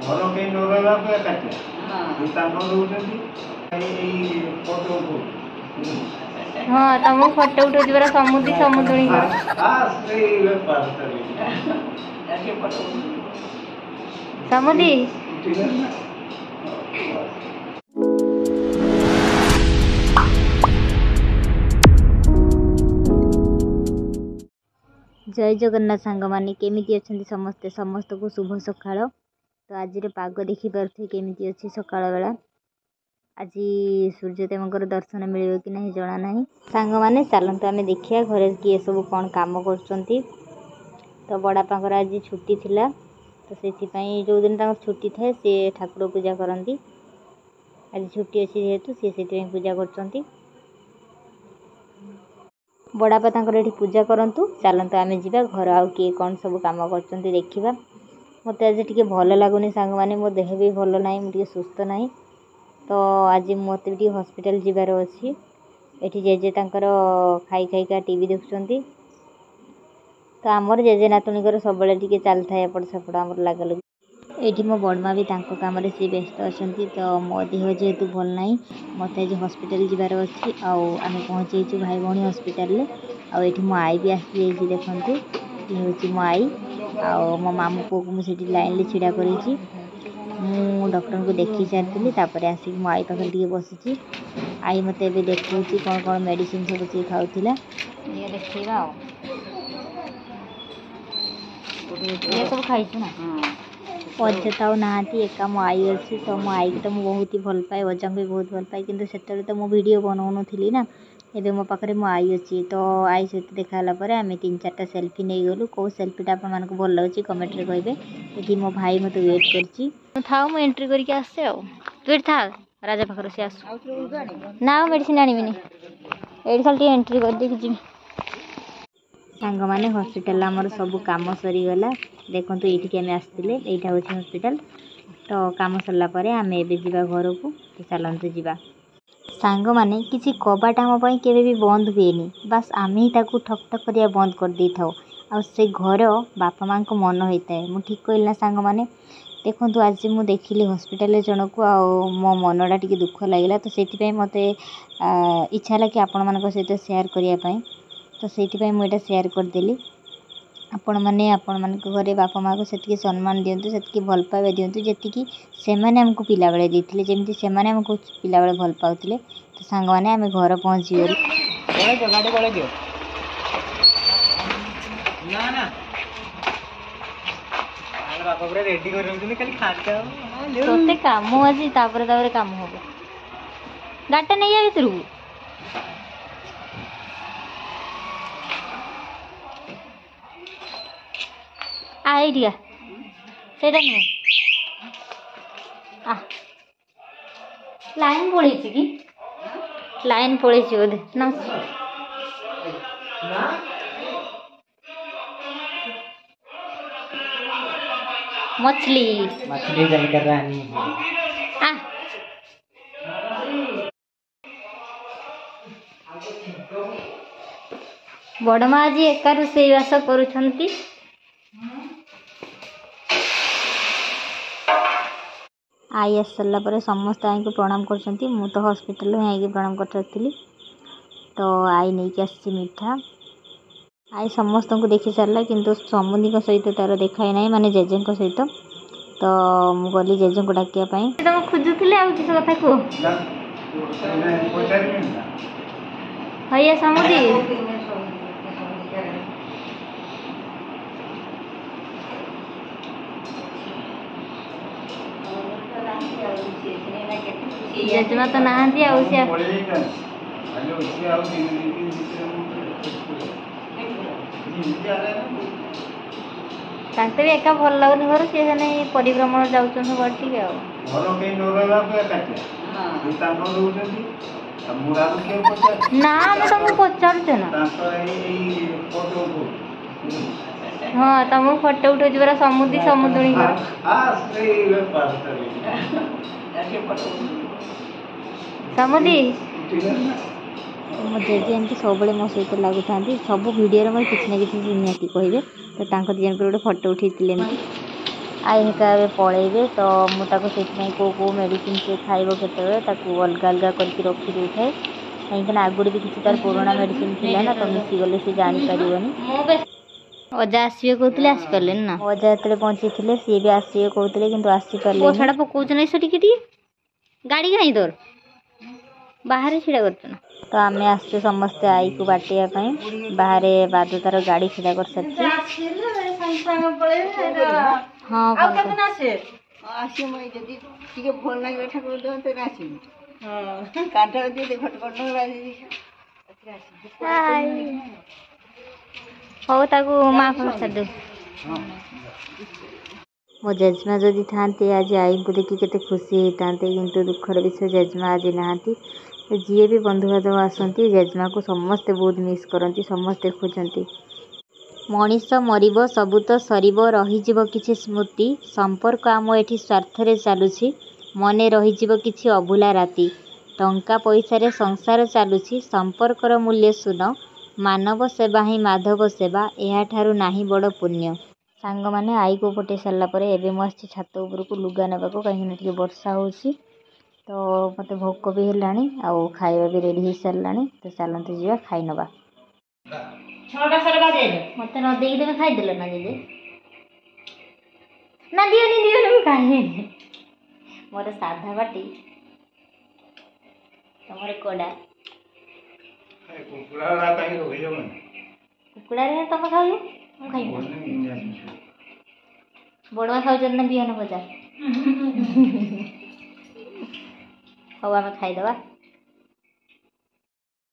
घर कहीं न रहा फोटो हाँ तुम फोटो उठो जरा समुद्री समुद्री समुद्री जय जगन्नाथ सांग माने केमिति अछंती समस्ते समस्त को शुभ सकाळ। तो आज पाग देखी पारे केमिति अच्छी सकाळ बेला आज सूर्यदेवंकर दर्शन मिले कि नहीं जना ना सांग माने चलते आम देखिया घरे किए सब कौन काम कर। तो बड़ापाकर आज छुट्टी थिला तो से जो दिन छुट्टी थाए सी ठाकुर पूजा करती। आज छुट्टी अच्छी जेहेतु सी पूजा कर बड़ापा ये पूजा करूँ। चलते आम जा घर आउ किए कौन सब कम कर देखा। मत आज टी भल लगुनि सांग माने मो देह भी भल ना मुझे सुस्थ ना। तो आज मत भी हॉस्पिटल जीवार अच्छी एटी जेजे तांकर खाई खाईका टीवी देखुं। तो आमर जेजे नातुणीकर सब टे चलता है एपट सेपट आमर लगल ये मो बड़मा भी कम सी व्यस्त अच्छा। तो मो देह जेहेतु भल ना मत आज हॉस्पिटल जीवार अच्छी आम पहुँची भाई भौणी हॉस्पिटल आठ मो आई भी आसी देखूँ ये हूँ मो आई आ मो मामू पुओ को मुझे लाइन में छिड़ा कर डॉक्टर को देखी सारी तापर आसिक मो आई पाखे टे बसी आई मत देखा कौन कौन मेडिसिन सब सी खाऊला देखा सब खाई ना अजता ना एका मो आई अच्छी। तो मो आई तो मुझे बहुत ही भल पाए अजंग भी बहुत भल पाए कि से तो मो वीडियो बनाऊनी ना एबे मो पाखे मो आई अच्छी। तो आई सहित देखाला आम 3-4टा सेल्फी नहीं गलु कौ सेल्फीटा आप भल लगे कमेंट रे कहे। ये मो भाई मत वेट कर मु एंट्री करके आसे तू था राजा पाखर सी आस ना मेडिसिन आनबिनी ये खाली एंट्री कर दे जी सांग माने हॉस्पिटल आमर सब काम सरीगला। देखो ये आम आसते यहाँ हूँ हॉस्पिटल। तो काम सरला आम एवं घर को चलते जा सांग माने किसी कबाट आम के भी बंद हुए बास आम ही ठक ठक करिया बंद कर दे था आ से घर बापा माँ को मन होता है। मुझे ठीक कहली ना सांग माने देखो आज मुझे देखिली हॉस्पिटल जन को मो मनटा टी दुख लगे। तो से मत इच्छा है कि आपण मान सहित सेयार करने। तो से मुझे सेयार करदेली आपण मैंने आपण मान घरे बापा माँ को से सम्मान दिंतु से भल पाइबा दिंतु जी से आमको पिला बेले देते जमी से आमको पिला बेले भल पाते। तो सांग मैंने आम घर पहुँची गलु तोते काम आज काम हम गाटा नहीं आ भर आइडिया से नुह लाइन पड़े कि लाइन पड़े बोधे ना मछली मछली जलकर रानी बड़ माँ आज एका रोषेईवास करुछंती। आई आस सारा पर समस्त आई को प्रणाम कर मु तो हॉस्पिटल में आई प्रणाम कर। तो आई नहीं कि आसी मिठा आई समस्त को देखी सारा किंतु समुदी सहित तार देखा ना माने जेजे सहित। तो मुझे गली जेजे को डाकियापाई तुम खोजुले आ किसी कथा कह भैया समुदी जेजमा तो नहांती भी एका भल लगुनि घर सी परिभ्रमण जाऊँ ना आम तुमको पचारे ना हाँ तुम फोटो उठो जरा समुद्री समुद्री समुद्री मो जेजे एमती सब मो सहित लगुता सब भिडियो किसी ना किसी निहाती कहे। तो दिजन गोटे फोटो उठे आई हेका ए पलैबे तो मुझे कौ मेडिसिन से खाइब केतवे ताकू अलग अलग करके रखी दे थाए कहीं आगुड़ भी किसी तार पुराना मेडिसिन थिला ना तो मिसीगले से जानीपर अजा आसवे कहते आसपारे ना अजा जो पहुँची थे सी भी आसवे कहते कि आसीपारे छाड़ा पकाच ना से गाड़ी कहीं तोर बाहर छिड़ा कर तो आम आसु समस्ते आई को बाटियापाई बाहर बाद तार गाड़ी छिड़ा कर सारी हाँ हौ ताकू माफ कर मो जेजमा जदि था आज आई को देखी केते खुशी होता किंतु दुखर विषय जेजमा आज नहांती जी भी बंधुबांधव आसती जेजमा को समस्ते बहुत मिस करती समस्ते खोजती मनीष मरिब सबू तो सरीब रहीजिब किछि स्मृति संपर्क आम एठी स्वार्थरे चलुछि मने रहीजिब किछि अभुला राति टंका पैसारे संसार चलुछि संपर्कर मूल्य सुन मानव सेवा ही माधव सेवा यह ठारू नाही बड़ पुण्य सांग मैंने आई को पटे सारापर एवं मुझे छात उपरकू लुगा नाक कहीं वर्षा हो तो मत भोक भी है खाଇବା भी रेडी हो सारा तो चलते जा खाई नवा मत न देगी तुम खाईदेल ना दीदी ना दियोनी दियोनी खाई मोर साधा बाटी तुम कड़ा कुकुड़ा तुम खाऊ ମୁଁ ଖାଇବି ବଡ଼ମା ଖାଉଛନ୍ତି ନା ବିହନ ଭଜା ହଉ ଆମେ ଖାଇଦେବା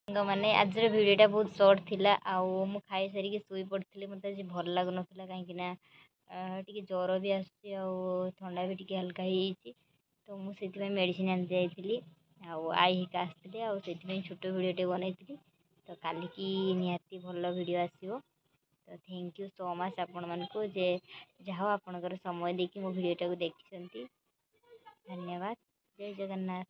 ସାଙ୍ଗମାନେ ଆଜିର ଭିଡ଼ିଓଟା ବହୁତ ସର୍ଟ ଥିଲା ଆଉ ମୁଁ ଖାଇସାରିକି ଶୋଇ ପଡ଼ିଥିଲି ମୋତେ ଆଜି ଭଲ ଲାଗୁନଥିଲା କାହିଁକି ନା ଟିକେ ଜ୍ୱର ବି ଆସୁଛି ଆଉ ଥଣ୍ଡା ବି ଟିକେ ହାଲକା ହେଇଯାଇଛି ତ ମୁଁ ସେଥିପାଇଁ ମେଡ଼ିସିନ ଆଣିତେ ଯାଇଥିଲି ଆଉ ଆଈ ହିକା ଆସିଥିଲେ ଆଉ ସେଥିପାଇଁ ଛୋଟ ଭିଡ଼ିଓଟେ ବନେଇଥିଲି ତ କାଲିକି ନିହାତି ଭଲ ଭିଡ଼ିଓ ଆସିବ तो थैंक यू सो मच आपण मानक जे जहाँ आपणकर समय देखिए मो भिडियोटा को देखिए धन्यवाद जय जगन्नाथ।